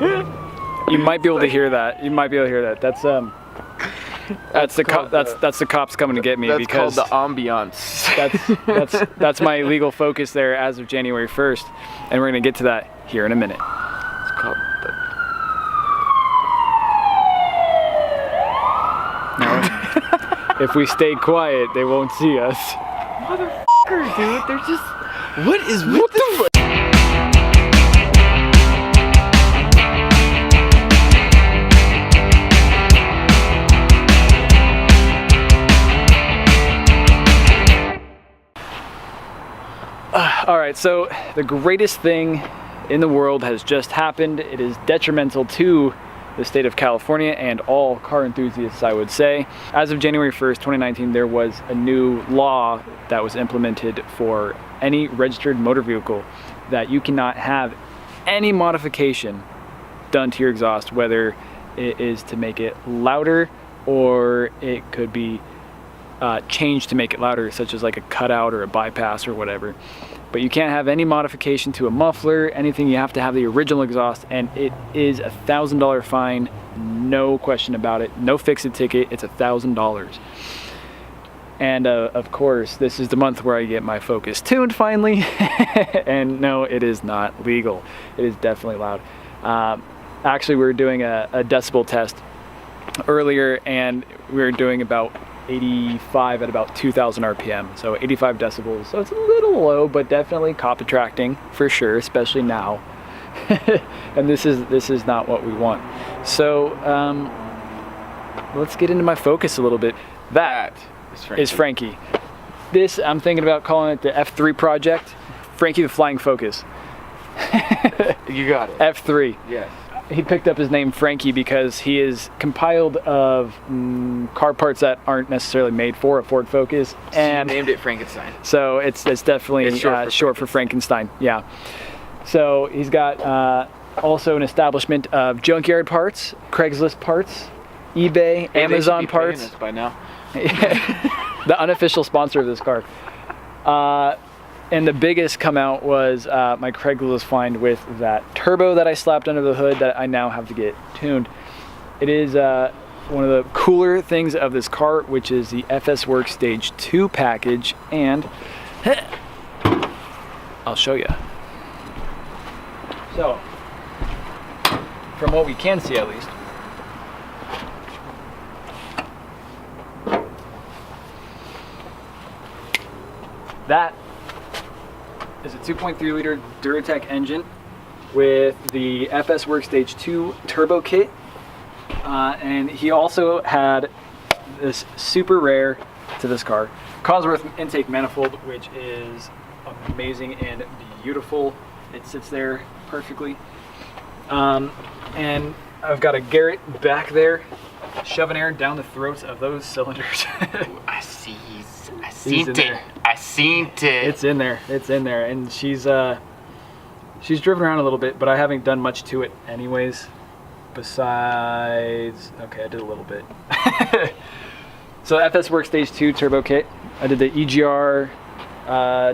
You might be able to hear that. You might be able to hear that. That's the cops coming to get me because that's called the ambiance. that's my legal focus there as of January 1st, and we're gonna get to that here in a minute. It's called the... Now, if we stay quiet, they won't see us. Motherfuckers, dude, they're just... What is with this? All right, so the greatest thing in the world has just happened. It is detrimental to the state of California and all car enthusiasts, I would say. As of January 1st, 2019, there was a new law that was implemented for any registered motor vehicle that you cannot have any modification done to your exhaust, whether it is to make it louder or it could be changed to make it louder, such as like a cutout or a bypass or whatever. But you can't have any modification to a muffler, anything. You have to have the original exhaust, and it is a $1,000 fine, no question about it. No fix-it ticket, it's $1,000. And of course, this is the month where I get my Focus tuned finally. And no, it is not legal. It is definitely loud. Actually, we were doing a decibel test earlier, and we were doing about 85 at about 2,000 RPM, so 85 decibels. So it's a little low, but definitely cop attracting for sure, especially now. And this is not what we want. So let's get into my Focus a little bit. That is Frankie. This, I'm thinking about calling it the F3 project. Frankie the Flying Focus. You got it. F3. Yes. He picked up his name Frankie because he is compiled of car parts that aren't necessarily made for a Ford Focus, and so you named it Frankenstein. So it's definitely short for Frankenstein. Yeah. So he's got also an establishment of junkyard parts, Craigslist parts, eBay, Hey, Amazon they should be parts. paying us by now. The unofficial sponsor of this car. And the biggest come out was my Craigslist find with that turbo that I slapped under the hood that I now have to get tuned. It is one of the cooler things of this car, which is the FSWERKS Stage 2 package, and I'll show you. So, from what we can see at least, that is a 2.3 liter Duratec engine with the FSWERKS Stage 2 turbo kit. And he also had this super rare to this car Cosworth intake manifold, which is amazing and beautiful. It sits there perfectly. And I've got a Garrett back there shoving air down the throats of those cylinders. I seen it. It's in there. It's in there. And she's driven around a little bit, but I haven't done much to it anyways. Besides, okay, I did a little bit. So FSWERKS Stage 2 turbo kit. I did the EGR,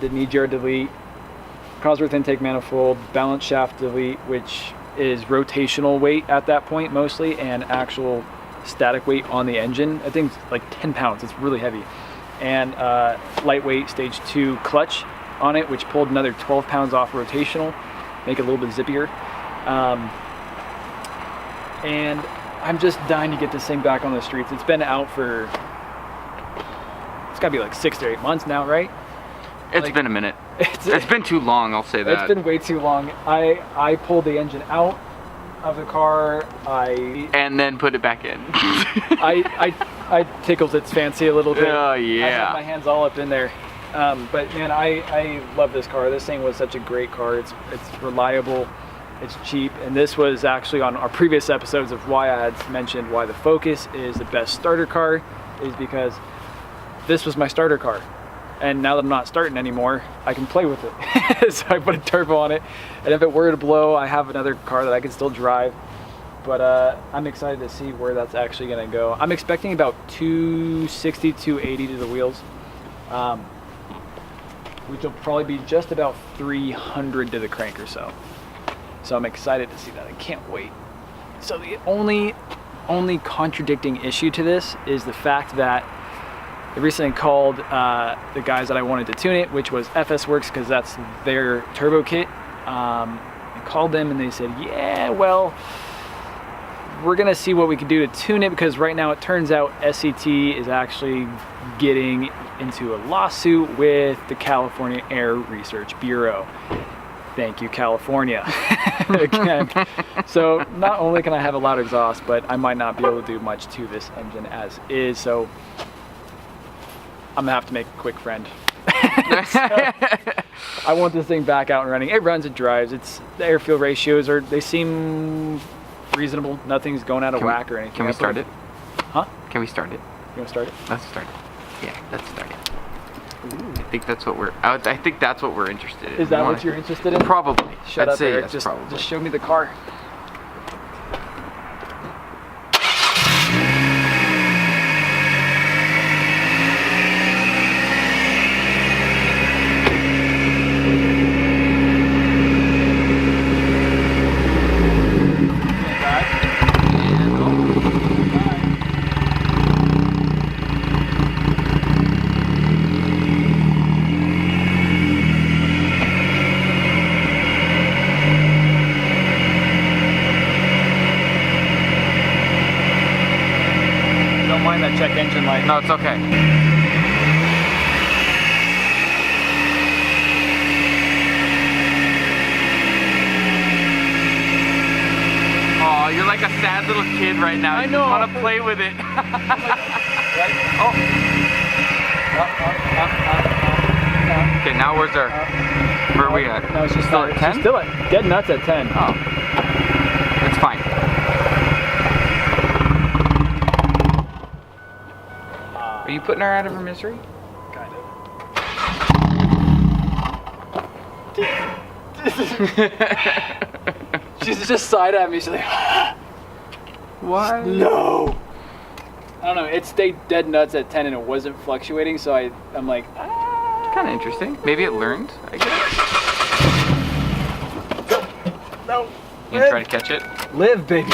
did an EGR delete, Cosworth intake manifold, balance shaft delete, which is rotational weight at that point mostly, and actual static weight on the engine. I think it's like 10 pounds. It's really heavy. And lightweight Stage 2 clutch on it, which pulled another 12 pounds off rotational, make it a little bit zippier. And I'm just dying to get this thing back on the streets. It's been out for, it's gotta be like 6 to 8 months now, right? It's been a minute. It's been too long, I'll say that. It's been way too long. I pulled the engine out of the car. And then put it back in. I tickled its fancy a little bit. Oh yeah. I had my hands all up in there. But man, I love this car. This thing was such a great car. It's reliable, it's cheap, and this was actually on our previous episodes of why I had mentioned why the Focus is the best starter car, is because this was my starter car. And now that I'm not starting anymore, I can play with it. So I put a turbo on it, and if it were to blow, I have another car that I can still drive. But I'm excited to see where that's actually gonna go. I'm expecting about 260, 280 to the wheels, which will probably be just about 300 to the crank or so. So I'm excited to see that. I can't wait. So the only contradicting issue to this is the fact that I recently called the guys that I wanted to tune it, which was FSWERKS, because that's their turbo kit. I called them and they said, yeah, well, we're gonna see what we can do to tune it, because right now it turns out SCT is actually getting into a lawsuit with the California Air Research Bureau. Thank you, California. Again. So not only can I have a loud exhaust, but I might not be able to do much to this engine as is. So I'm gonna have to make a quick friend. So, I want this thing back out and running. It runs, it drives. The air-fuel ratios they seem reasonable. Nothing's going out of whack or anything. Can we start it? Huh? Can we start it? You wanna start it? Let's start it. Yeah, let's start it. I think that's what I think that's what we're interested in. Is that what you're interested in? Probably. Shut I'd up, say Eric. yes, probably. Just show me the car. Check engine light. No, it's okay. Oh, you're like a sad little kid right now. I You know. just want to play with it. Oh. Okay, now where's our... Where are we at? No, it's just still at 10? She's still at dead nuts at 10. Oh. It's fine. Are you putting her out of her misery? Kind of. She's just side at me. She's like, Why? no. I don't know. It stayed dead nuts at 10 and it wasn't fluctuating. So I'm like, Kind of interesting. Maybe it learned, I guess. no. You gonna try to catch it? Live, baby.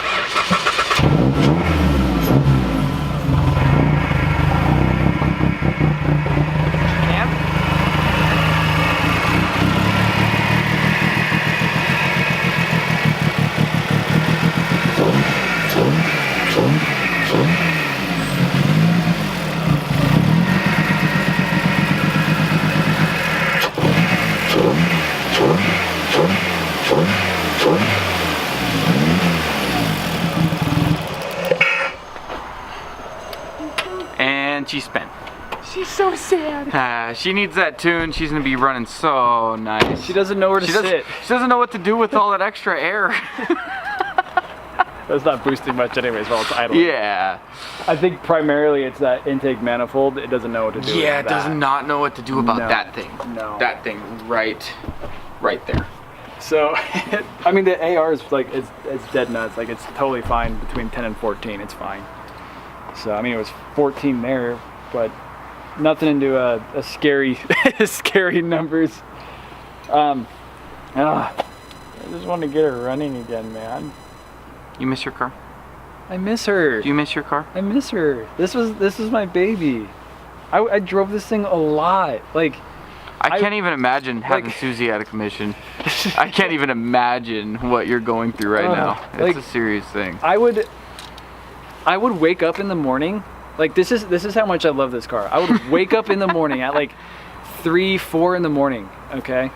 And she's spent. She's so sad. She needs that tune. She's gonna be running so nice. She doesn't know where to sit. She doesn't know what to do with all that extra air. That's not boosting much anyways while it's idle. Yeah. I think primarily it's that intake manifold. It doesn't know what to do with Yeah, it that. does not know what to do about No. that thing. No. That thing right there. So, I mean, the AR is like, it's dead nuts. Like, it's totally fine between 10 and 14. It's fine. So, I mean, it was 14 there, but nothing into a scary, scary numbers. I just want to get her running again, man. You miss your car? I miss her. Do you miss your car? I miss her. This was my baby. I drove this thing a lot. Like, I can't even imagine having Susie out of commission. I can't even imagine what you're going through right now. It's like, a serious thing. I would wake up in the morning. Like, this is how much I love this car. I would wake up in the morning at like 3, 4 in the morning. Okay.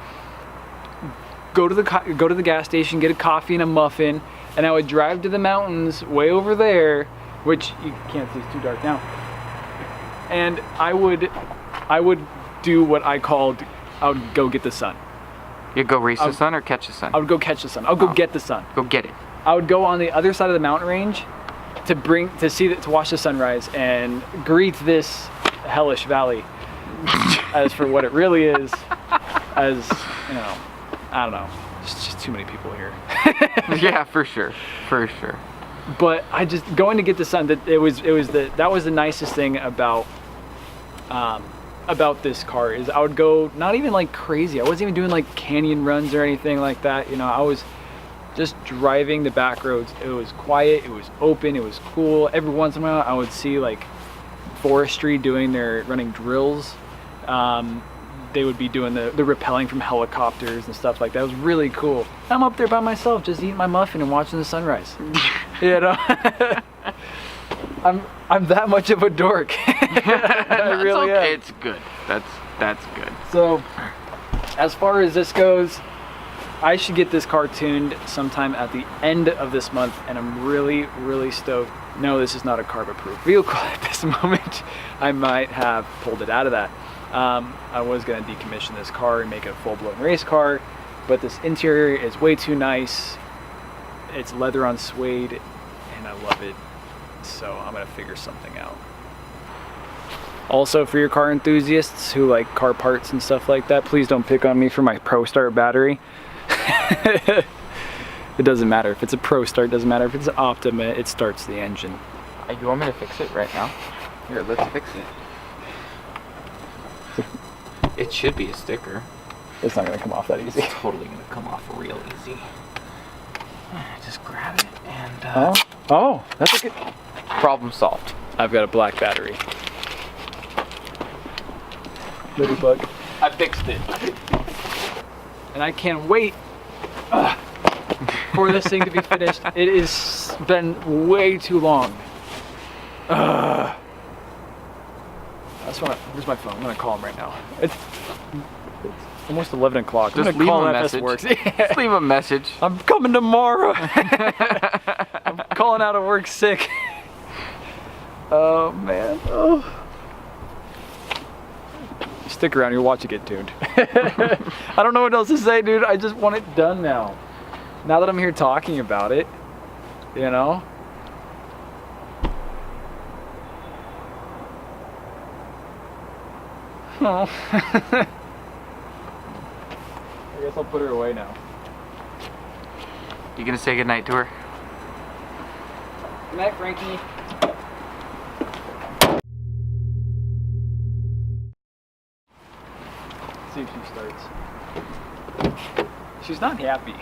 Go to the gas station, get a coffee and a muffin, and I would drive to the mountains way over there, which you can't see, it's too dark now. And I would do what I would go get the sun. You go race the sun or catch the sun? I would go catch the sun. I would go get the sun. Go get it. I would go on the other side of the mountain range to watch the sunrise and greet this hellish valley as for what it really is. As, you know, I don't know. There's just too many people here. Yeah, for sure. For sure. But I just going to get the sun. That was the nicest thing about this car is I would go not even like crazy. I wasn't even doing like canyon runs or anything like that. You know, I was just driving the back roads, it was quiet, it was open, it was cool. Every once in a while I would see like forestry running drills. They would be doing the rappelling from helicopters and stuff like that. It was really cool. I'm up there by myself just eating my muffin and watching the sunrise. You know? I'm that much of a dork. I really am. It's good. That's good. So as far as this goes, I should get this car tuned sometime at the end of this month, and I'm really, really stoked. No, this is not a carb-approved vehicle at this moment. I might have pulled it out of that. I was going to decommission this car and make it a full-blown race car, but this interior is way too nice. It's leather on suede, and I love it. So I'm going to figure something out. Also, for your car enthusiasts who like car parts and stuff like that, please don't pick on me for my Pro Start battery. It doesn't matter if it's a Pro Start, doesn't matter if it's an Optima, it starts the engine. You want me to fix it right now? Here, let's fix it. It should be a sticker. It's not gonna come off that easy. It's totally gonna come off real easy. Just grab it and oh, that's a good problem solved. I've got a black battery. Ladybug. I fixed it. And I can't wait for this thing to be finished. It has been way too long. Where's my phone? I'm gonna call him right now. It's almost 11 o'clock. Just leave him a message. Just leave a message. I'm coming tomorrow. I'm calling out of work sick. Oh man. Oh. Stick around, you'll watch it get tuned. I don't know what else to say, dude. I just want it done now. Now that I'm here talking about it, you know? Oh. I guess I'll put her away now. You gonna say goodnight to her? Good night, Frankie. See if she starts. She's not happy.